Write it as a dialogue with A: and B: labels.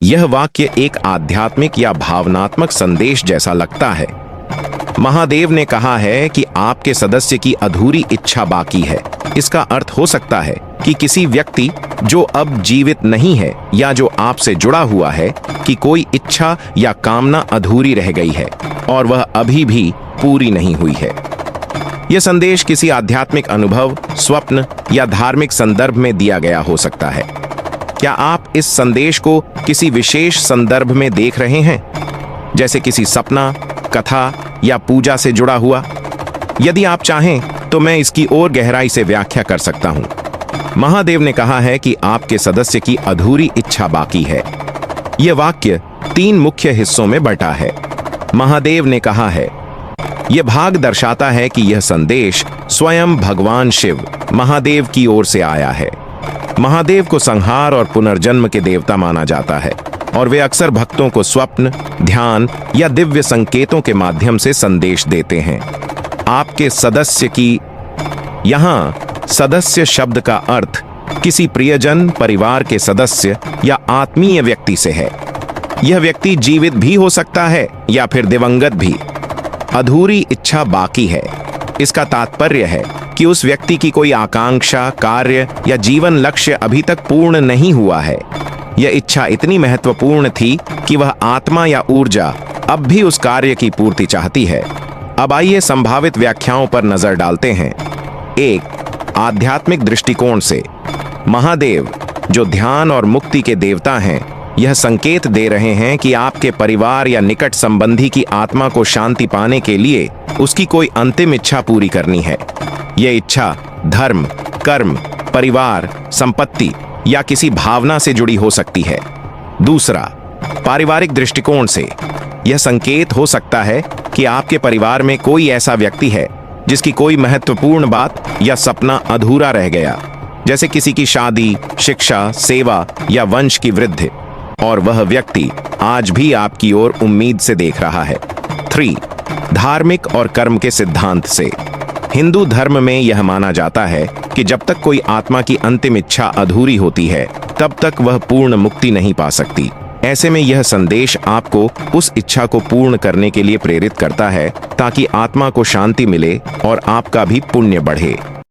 A: यह वाक्य एक आध्यात्मिक या भावनात्मक संदेश जैसा लगता है। महादेव ने कहा है कि आपके सदस्य की अधूरी इच्छा बाकी है। इसका अर्थ हो सकता है कि किसी व्यक्ति जो अब जीवित नहीं है या जो आपसे जुड़ा हुआ है कि कोई इच्छा या कामना अधूरी रह गई है और वह अभी भी पूरी नहीं हुई है। यह संदेश किसी आध्यात्मिक अनुभव, स्वप्न या धार्मिक संदर्भ में दिया गया हो सकता है। क्या आप इस संदेश को किसी विशेष संदर्भ में देख रहे हैं, जैसे किसी सपना, कथा या पूजा से जुड़ा हुआ? यदि आप चाहें तो मैं इसकी और गहराई से व्याख्या कर सकता हूं। महादेव ने कहा है कि आपके सदस्य की अधूरी इच्छा बाकी है। यह वाक्य 3 मुख्य हिस्सों में बंटा है। महादेव ने कहा है, यह भाग दर्शाता है कि यह संदेश स्वयं भगवान शिव, महादेव की ओर से आया है। महादेव को संहार और पुनर्जन्म के देवता माना जाता है और वे अक्सर भक्तों को स्वप्न, ध्यान या दिव्य संकेतों के माध्यम से संदेश देते हैं। आपके सदस्य की, यहाँ सदस्य शब्द का अर्थ किसी प्रियजन, परिवार के सदस्य या आत्मीय व्यक्ति से है। यह व्यक्ति जीवित भी हो सकता है या फिर दिवंगत भी। अधूरी इच्छा बाकी है, इसका तात्पर्य है कि उस व्यक्ति की कोई आकांक्षा, कार्य या जीवन लक्ष्य अभी तक पूर्ण नहीं हुआ है। यह इच्छा इतनी महत्वपूर्ण थी कि वह आत्मा या ऊर्जा अब भी उस कार्य की पूर्ति चाहती है। अब आइए संभावित व्याख्याओं पर नजर डालते हैं। 1. आध्यात्मिक दृष्टिकोण से, महादेव जो ध्यान और मुक्ति के देवता हैं, यह संकेत दे रहे हैं कि आपके परिवार या निकट संबंधी की आत्मा को शांति पाने के लिए उसकी कोई अंतिम इच्छा पूरी करनी है। यह इच्छा धर्म, कर्म, परिवार, संपत्ति या किसी भावना से जुड़ी हो सकती है। 2. पारिवारिक दृष्टिकोण से, यह संकेत हो सकता है कि आपके परिवार में कोई ऐसा व्यक्ति है जिसकी कोई महत्वपूर्ण बात या सपना अधूरा रह गया, जैसे किसी की शादी, शिक्षा, सेवा या वंश की वृद्धि, और वह व्यक्ति आज भी आपकी ओर उम्मीद से देख रहा है। 3. धार्मिक और कर्म के सिद्धांत से, हिंदू धर्म में यह माना जाता है कि जब तक कोई आत्मा की अंतिम इच्छा अधूरी होती है, तब तक वह पूर्ण मुक्ति नहीं पा सकती। ऐसे में यह संदेश आपको उस इच्छा को पूर्ण करने के लिए प्रेरित करता है ताकि आत्मा को शांति मिले और आपका भी पुण्य बढ़े।